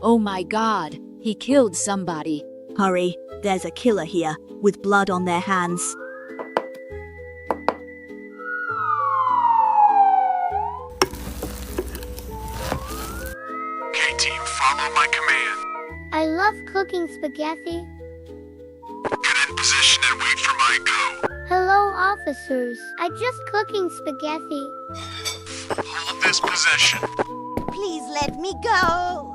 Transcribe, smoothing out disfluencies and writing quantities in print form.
Oh my God, he killed somebody. Hurry, there's a killer here, with blood on their hands. K-Team, follow my command. I love cooking spaghetti. Get in position and wait for my go. Hello, officers. I just cooking spaghetti. Hold this position. Please let me go.